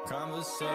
Conversate.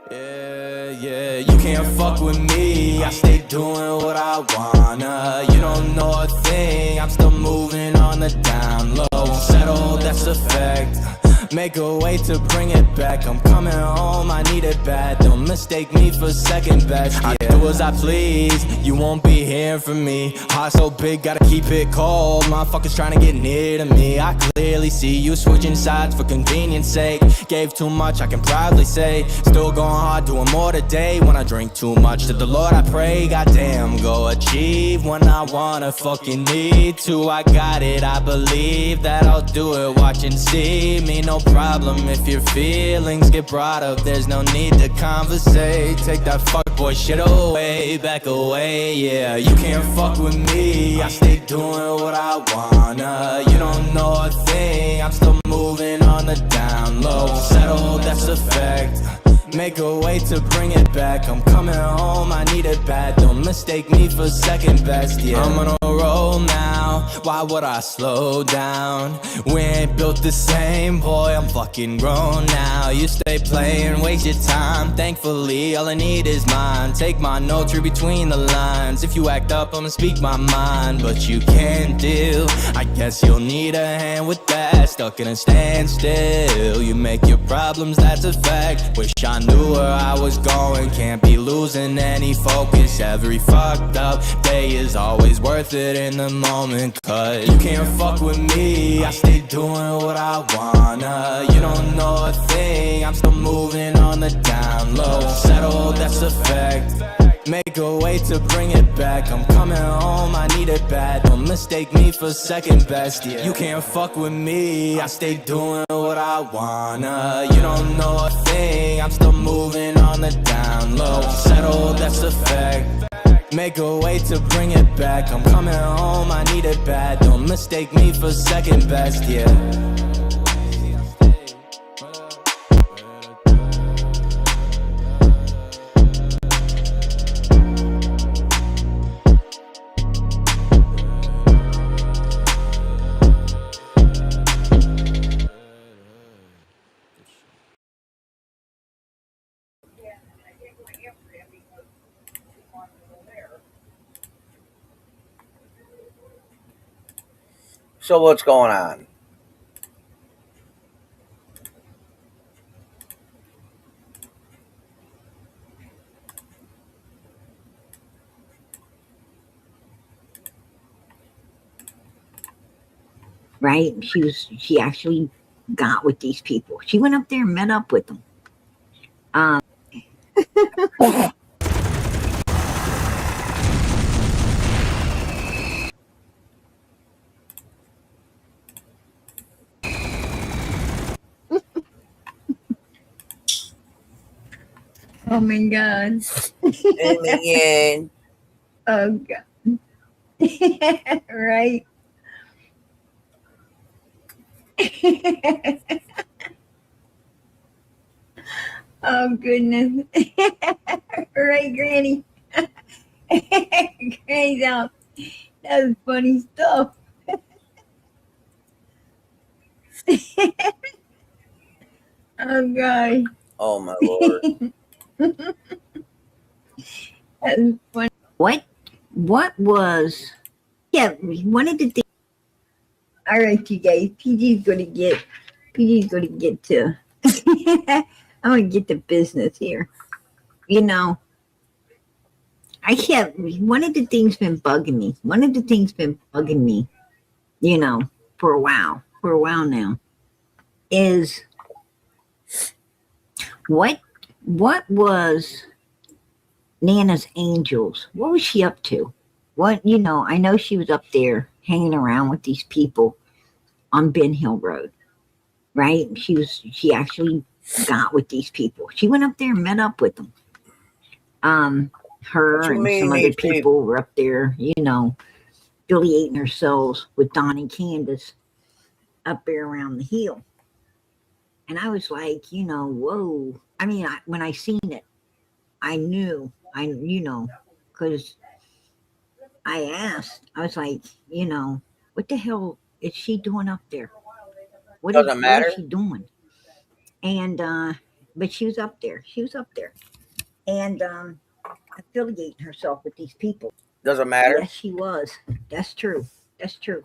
Yeah, you can't fuck with me. I stay doing what I wanna. You don't know a thing. I'm still moving on the down low. Settle, that's a fact. Make a way to bring it back. I'm coming home, I need it bad. Don't mistake me for second best. I do as I please, you won't be hearing from me. Heart so big, gotta keep it cold. Motherfuckers trying to get near to me. I clearly see you switching sides for convenience sake. Gave too much, I can proudly say. Still going hard, doing more today. When I drink too much, to the Lord I pray. Goddamn, go achieve when I wanna fucking need to. I got it, I believe that I'll do it. Watch and see me, no problem if your feelings get brought up. There's no need to conversate. Take that fuckboy shit away, back away, yeah. You can't fuck with me. I stay doing what I wanna. You don't know a thing. I'm still moving on the down low. Settle, that's a fact. Make a way to bring it back. I'm coming home, I need it bad. Don't mistake me for second best, yeah. I'm on a roll now, why would I slow down? We ain't built the same, boy, I'm fucking grown now. You stay playing, waste your time. Thankfully, all I need is mine. Take my notes, read between the lines. If you act up, I'ma speak my mind. But you can't deal, I guess you'll need a hand with that. Stuck in a standstill, you make your problems, that's a fact. Wish I knew where I was going, can't be losing any focus. Every fucked up day is always worth it in the moment. Cause you can't fuck with me, I stay doing what I wanna. You don't know a thing, I'm still moving on the down low. Settle, that's a fact. Make a way to bring it back. I'm coming home, I need it bad. Don't mistake me for second best, yeah. You can't fuck with me, I stay doing what I wanna. You don't know a thing, I'm still moving on the down low. Settle, that's a fact. Make a way to bring it back. I'm coming home, I need it bad. Don't mistake me for second best, yeah. So what's going on? Right? She actually got with these people. She went up there and met up with them. Oh my God. Again. Oh God. Right. Oh goodness. Right, Granny. Granny's out. That's funny stuff. Oh God. Oh my Lord. That's funny. What was, yeah, one of the things. All right, you guys, PG's gonna get to, I'm gonna get to business here. You know, one of the things been bugging me, you know, for a while now, is what was Nana's Angels? What was she up to? I know she was up there hanging around with these people on Ben Hill Road, right? She actually got with these people. She went up there and met up with them. Her and some other people were up there, affiliating themselves with Don and Candace up there around the hill. And I was like, whoa. I mean, when I seen it, I knew, because I asked, I was like, what the hell is she doing up there? What is she doing? And but she was up there. She was up there. And affiliating herself with these people. Doesn't matter. Yes, she was. That's true. That's true.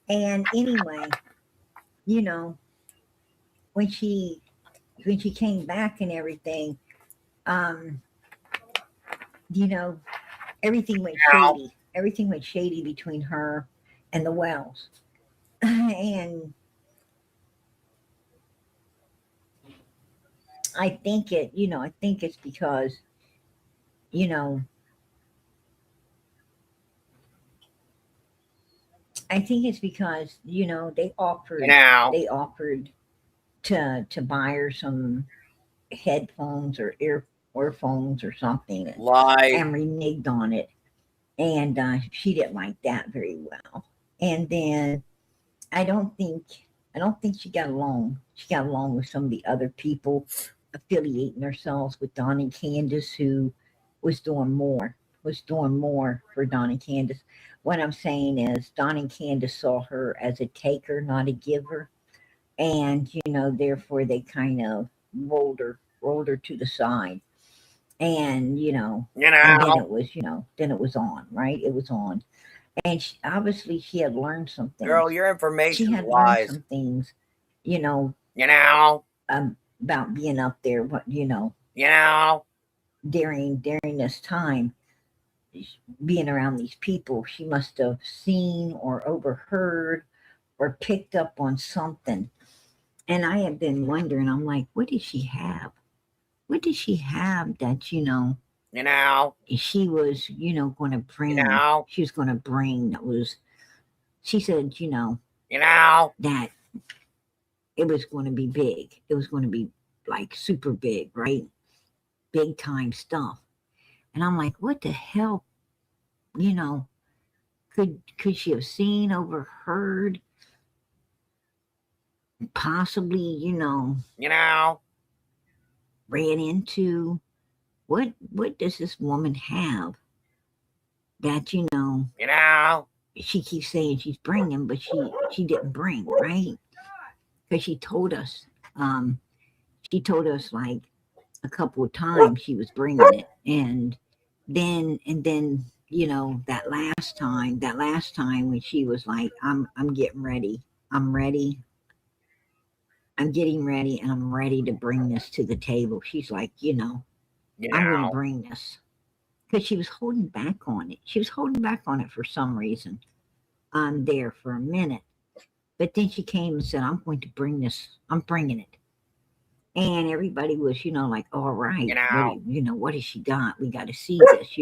And anyway, you know, when she came back and everything, um, you know, everything went shady. Everything went shady between her and the Wells. And I think I think it's because, you know, I think it's because, they offered to buy her some headphones or earphones or something, and Lie. reneged on it. And she didn't like that very well. And then I don't think she got along. She got along with some of the other people affiliating themselves with Don and Candace, who was doing more for Don and Candace. What I'm saying is Don and Candace saw her as a taker, not a giver. And, therefore they kind of rolled her to the side. And, and then it was, then it was on, right? It was on. And obviously she had learned some things. Girl, your information She had lies. learned some things, about being up there, during this time, being around these people. She must have seen or overheard or picked up on something. And I have been wondering, I'm like, what did she have? What did she have that, she was, going to bring, she was going to bring, that was, she said, that it was going to be big. It was going to be like super big, right? Big time stuff. And I'm like, what the hell, could she have seen, overheard, possibly, ran into? What does this woman have that, she keeps saying she's bringing, but she didn't bring, right? Because she told us like a couple of times she was bringing it. And then that last time when she was like, I'm getting ready, I'm getting ready, and I'm ready to bring this to the table. She's like, I'm going to bring this. Because she was holding back on it. She was holding back on it for some reason. There for a minute. But then she came and said, I'm going to bring this. I'm bringing it. And everybody was, like, all right. What has she got? We got to see this,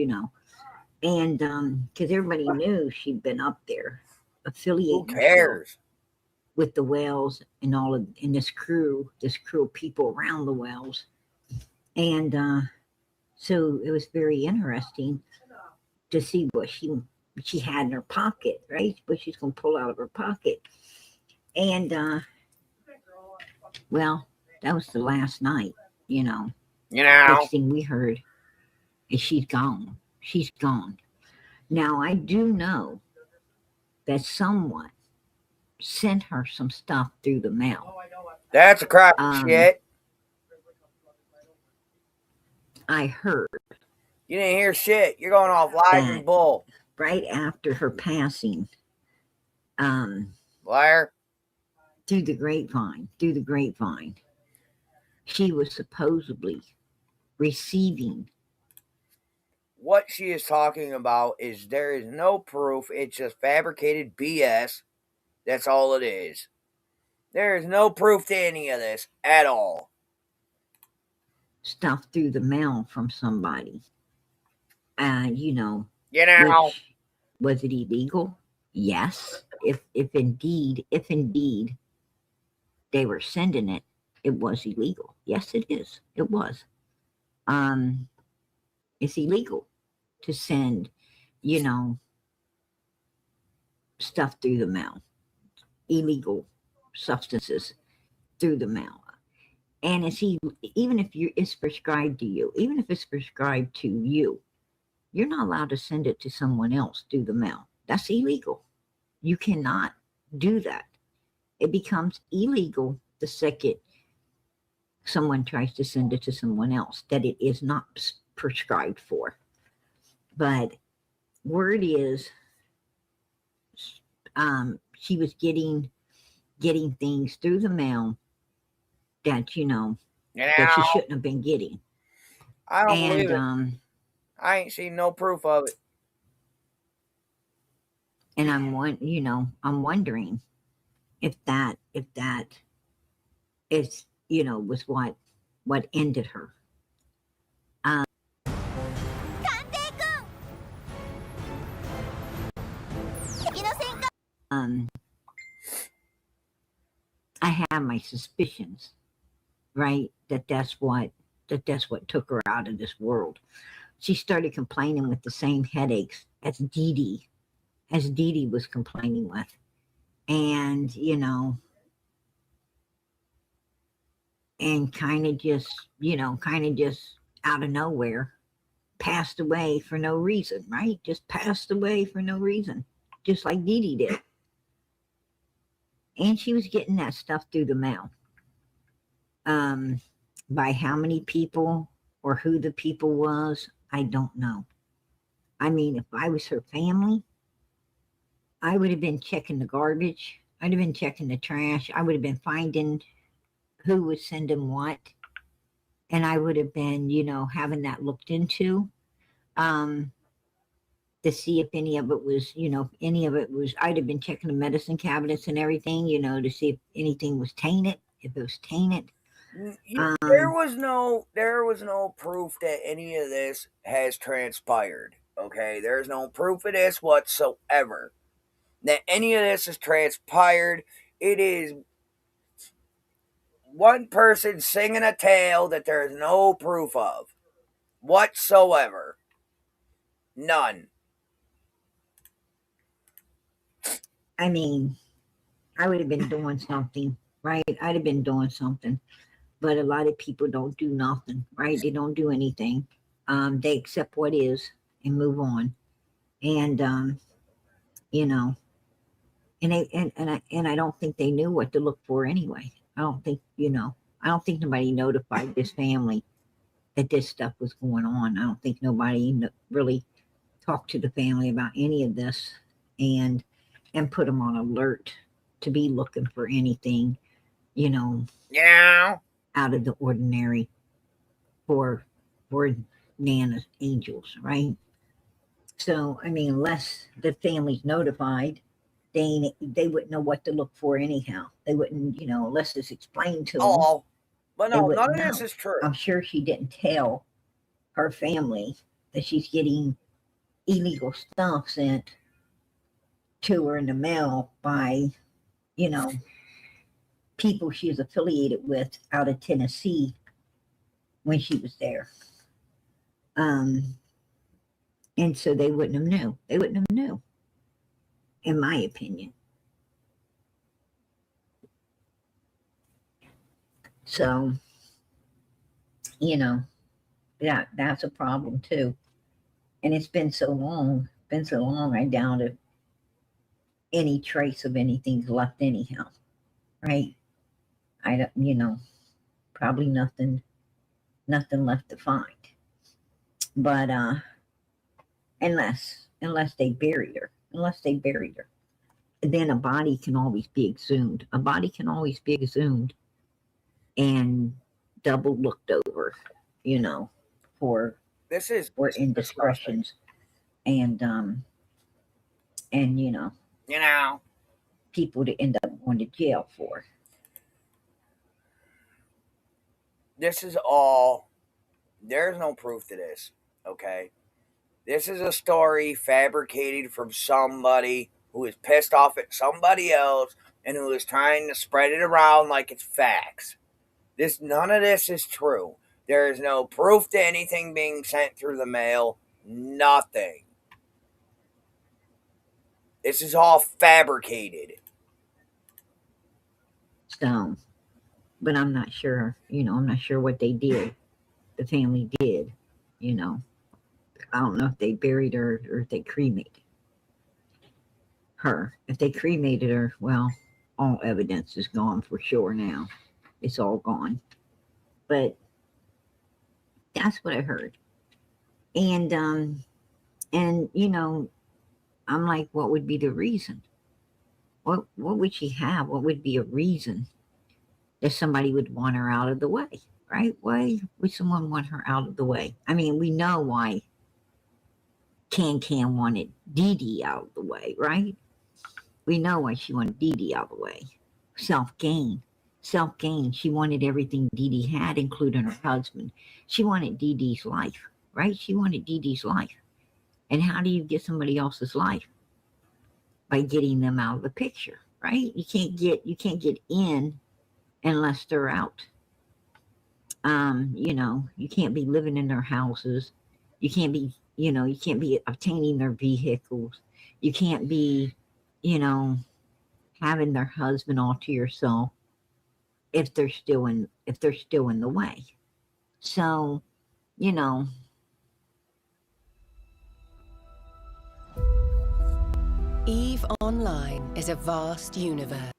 And because everybody knew she'd been up there affiliating Who cares? With the Wells and in this crew of people around the Wells. And so it was very interesting to see what she had in her pocket, right? What she's going to pull out of her pocket. And well, that was the last night, Next thing we heard is she's gone. She's gone. Now I do know that someone sent her some stuff through the mail. That's a crap shit. I heard. You didn't hear shit. You're going off lies and bull. Right after her passing, liar. Through the grapevine, she was supposedly receiving. What she is talking about is there is no proof. It's just fabricated BS. That's all it is. There is no proof to any of this at all. Stuff through the mail from somebody. Was it illegal? Yes. If indeed they were sending it, it was illegal. Yes, it is. It was. It's illegal to send, stuff through the mail. Illegal substances through the mail. And even if it's prescribed to you, even if it's prescribed to you, you're not allowed to send it to someone else through the mail. That's illegal. You cannot do that. It becomes illegal the second someone tries to send it to someone else that it is not prescribed for. But word is, she was getting things through the mail that that she shouldn't have been getting. I don't And believe it. I ain't seen no proof of it. and I'm wondering if that is was what ended her. Um, I have my suspicions, right? That's what took her out of this world. She started complaining with the same headaches as Dee Dee was complaining with. And, and kind of just out of nowhere passed away for no reason, right? Just passed away for no reason, just like Dee Dee did. And she was getting that stuff through the mail. By how many people or who the people was, I don't know. I mean, if I was her family, I would have been checking the garbage. I'd have been checking the trash. I would have been finding who was sending what. And I would have been, having that looked into. To see if any of it was, I'd have been checking the medicine cabinets and everything, to see if anything was tainted, if it was tainted. There was no proof that any of this has transpired. Okay, there's no proof of this whatsoever. That any of this has transpired. It is one person singing a tale that there's no proof of whatsoever. None. I mean, I would have been doing something, right? I'd have been doing something. But a lot of people don't do nothing, right? They don't do anything. They accept what is and move on. And and I don't think they knew what to look for anyway. I don't think nobody notified this family that this stuff was going on. I don't think nobody really talked to the family about any of this and put them on alert to be looking for anything, Yeah. out of the ordinary for Nana's angels, right? So I mean, unless the family's notified, they wouldn't know what to look for anyhow. They wouldn't, unless it's explained to them. Oh, but no, none of this is true. I'm sure she didn't tell her family that she's getting illegal stuff sent to her in the mail by, people she was affiliated with out of Tennessee when she was there. And so they wouldn't have knew. They wouldn't have knew, in my opinion. So, that's a problem too. And it's been so long, I doubt if any trace of anything's left anyhow. Right? I don't, probably nothing left to find. But unless they buried her. Then a body can always be exhumed. And double looked over, for indiscretions and people to end up going to jail for. This is all. There's no proof to this. Okay. This is a story fabricated from somebody who is pissed off at somebody else and who is trying to spread it around like it's facts. None of this is true. There is no proof to anything being sent through the mail. Nothing. This is all fabricated. So, but I'm not sure, I'm not sure what they did. The family did, I don't know if they buried her or if they cremated her. If they cremated her, well, all evidence is gone for sure now. It's all gone. but that's what I heard. And I'm like, what would be the reason? What would she have? What would be a reason that somebody would want her out of the way, right? Why would someone want her out of the way? I mean, we know why Can wanted Dee Dee out of the way, right? We know why she wanted Dee Dee out of the way. Self gain. Self gain. She wanted everything Dee Dee had, including her husband. She wanted Dee Dee's life, right? She wanted Dee Dee's life. And how do you get somebody else's life? By getting them out of the picture, right? You can't get in unless they're out. You can't be living in their houses. You can't be obtaining their vehicles. You can't be, you know, having their husband all to yourself if they're still in the way. So, you know, EVE Online is a vast universe.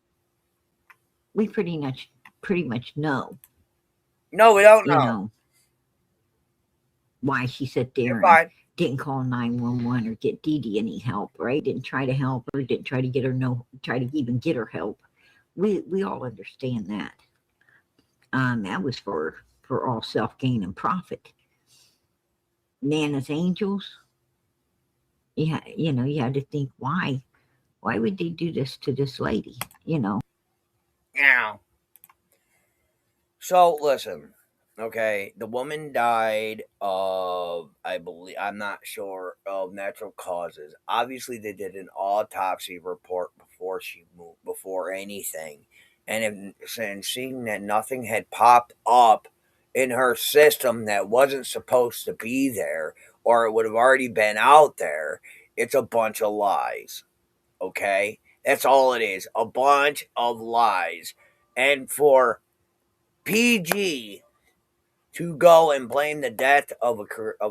we pretty much know, No, we don't you know. know, why she sat there You're and fine. didn't call 911 or get Dee Dee any help, right? Didn't try to help her, didn't try to get her try to even get her help. We all understand that. That was for all self gain and profit. Nana's angels, yeah, you had to think why would they do this to this lady? Yeah. So listen, okay, the woman died of, I believe, I'm not sure, of natural causes. Obviously, they did an autopsy report before she moved, before anything, and seeing that nothing had popped up in her system that wasn't supposed to be there, or it would have already been out there. It's a bunch of lies. Okay, that's all it is, a bunch of lies, and for PG to go and blame the death of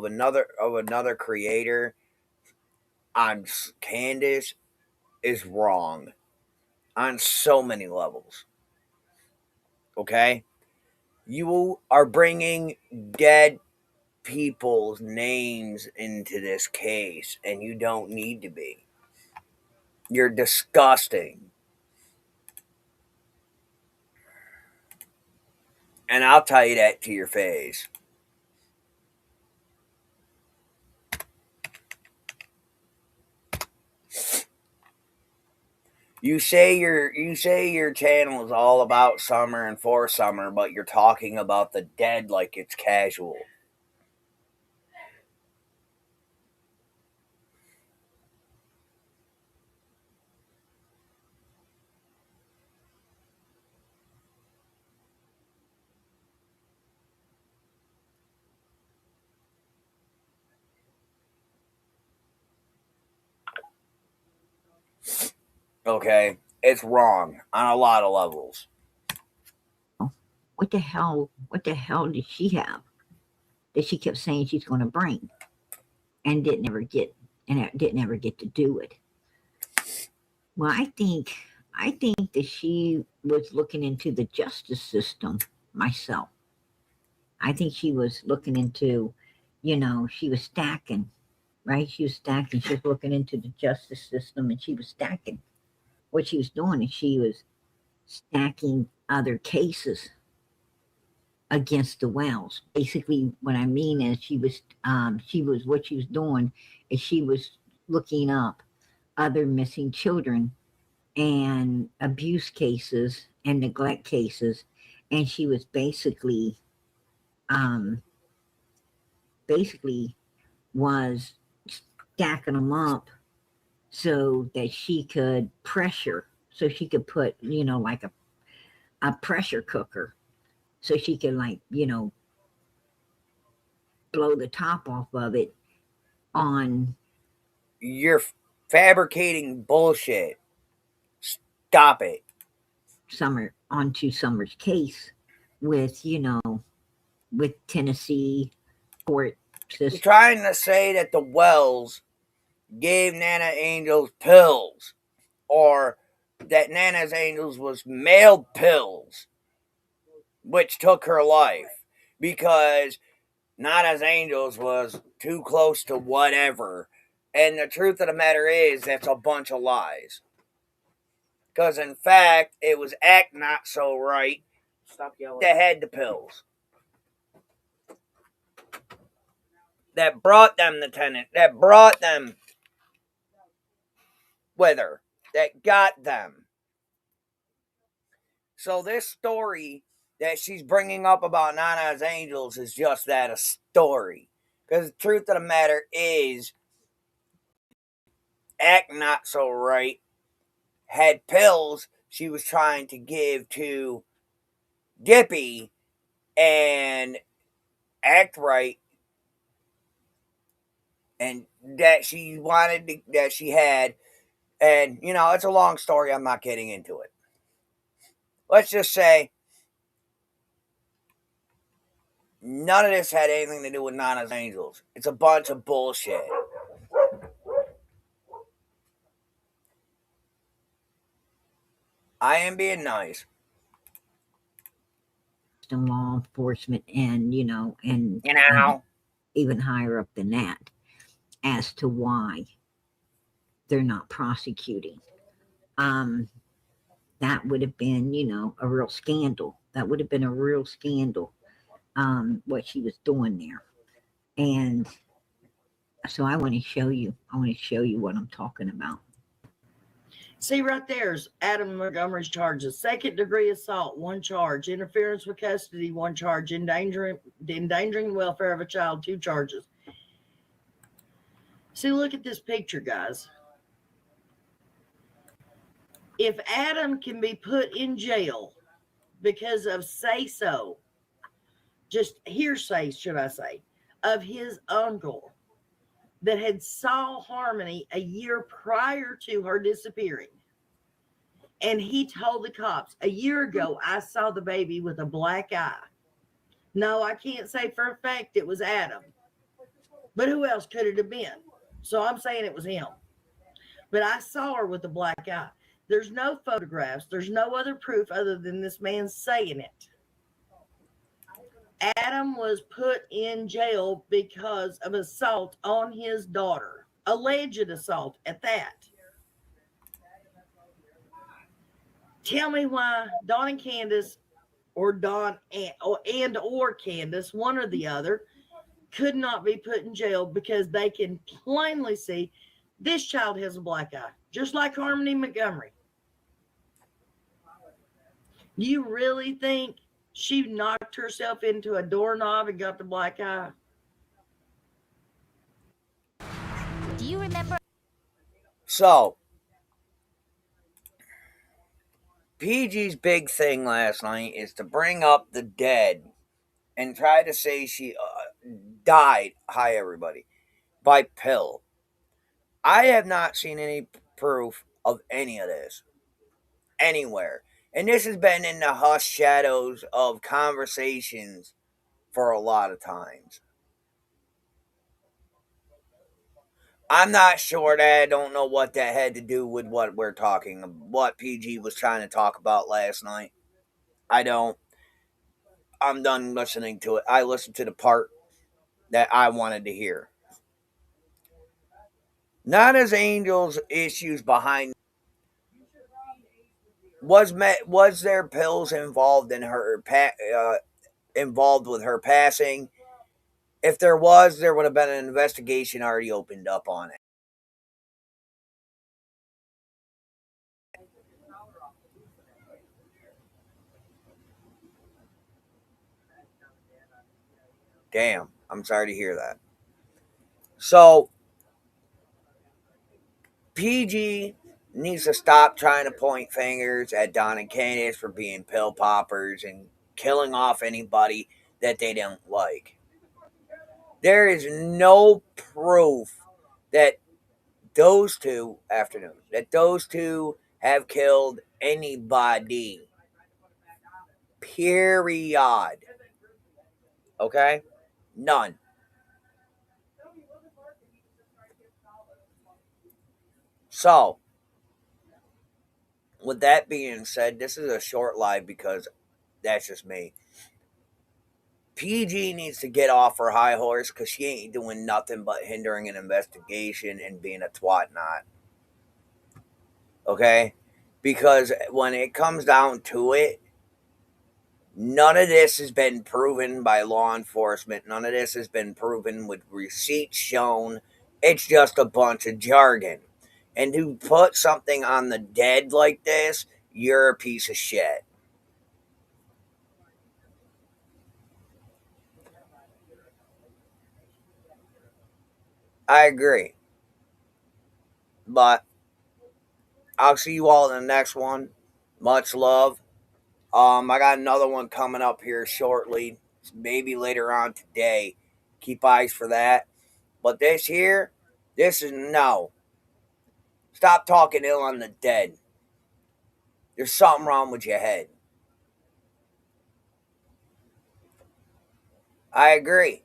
another creator on Candace is wrong on so many levels. Okay, you are bringing dead people's names into this case, and you don't need to be. You're disgusting, and I'll tell you that to your face. You say your channel is all about summer and for summer, but you're talking about the dead like it's casual. Okay? It's wrong on a lot of levels. What the hell did she have that she kept saying she's going to bring and didn't ever get to do it? Well, I think that she was looking into the justice system myself. I think she was looking into, she was stacking, right? She was stacking. She was looking into the justice system and she was stacking. What she was doing is she was stacking other cases against the Wells. Basically, what I mean is what she was doing is she was looking up other missing children and abuse cases and neglect cases, and she was um, basically was stacking them up so that she could so she could put, like a pressure cooker, so she could, like, blow the top off of it on You're fabricating bullshit. Stop it. Summer's case with, with Tennessee court You're system. trying to say that the Wells gave Nana Angels pills, or that Nana's Angels was mailed pills, which took her life. because Nana's Angels was too close to whatever. And the truth of the matter is, that's a bunch of lies. Because in fact, it was Act Not So Right Stop yelling. that had the pills. That brought them the tenant. That brought them with her. That got them. So this story that she's bringing up about Nana's Angels is just that, a story. Because the truth of the matter is, Act Not So Right had pills she was trying to give to Dippy, and Act Right, and that she wanted to, that she had, and you know, it's a long story, I'm not getting into it. Let's just say none of this had anything to do with Nana's Angels. It's a bunch of bullshit. I am being nice. Law enforcement and, and even higher up than that as to why they're not prosecuting. That would have been, a real scandal. That would have been a real scandal, what she was doing there. And so I want to show you what I'm talking about. See, right there's Adam Montgomery's charges. 2nd-degree assault, 1 charge. Interference with custody, 1 charge. Endangering the welfare of a child, 2 charges. See, look at this picture, guys. If Adam can be put in jail because of say-so, just hearsay, should I say, of his uncle that had saw Harmony a year prior to her disappearing. And he told the cops, a year ago, I saw the baby with a black eye. No, I can't say for a fact it was Adam. But who else could it have been? So I'm saying it was him. But I saw her with a black eye. There's no photographs. There's no other proof other than this man saying it. Adam was put in jail because of assault on his daughter. Alleged assault at that. Tell me why Dawn and Candace, or Dawn and or Candace, one or the other, could not be put in jail because they can plainly see this child has a black eye, just like Harmony Montgomery. You really think she knocked herself into a doorknob and got the black eye? Do you remember? So, PG's big thing last night is to bring up the dead and try to say she died, hi everybody, by pill. I have not seen any proof of any of this anywhere. And this has been in the hush shadows of conversations for a lot of times. I'm not sure that I don't know what that had to do with what we're talking, what PG was trying to talk about last night. I don't. I'm done listening to it. I listened to the part that I wanted to hear. Not as Angel's issues behind. Was there pills involved in her involved with her passing? If there was, there would have been an investigation already opened up on it. Damn, I'm sorry to hear that. So, PG needs to stop trying to point fingers at Don and Candace for being pill poppers and killing off anybody that they don't like. There is no proof that those two have killed anybody. Period. Okay? None. So, with that being said, this is a short live because that's just me. PG needs to get off her high horse because she ain't doing nothing but hindering an investigation and being a twat knot. Okay? Because when it comes down to it, none of this has been proven by law enforcement. None of this has been proven with receipts shown. It's just a bunch of jargon. And to put something on the dead like this, you're a piece of shit. I agree. But I'll see you all in the next one. Much love. I got another one coming up here shortly, maybe later on today. Keep eyes for that. But this here, this is no. Stop talking ill on the dead. There's something wrong with your head. I agree.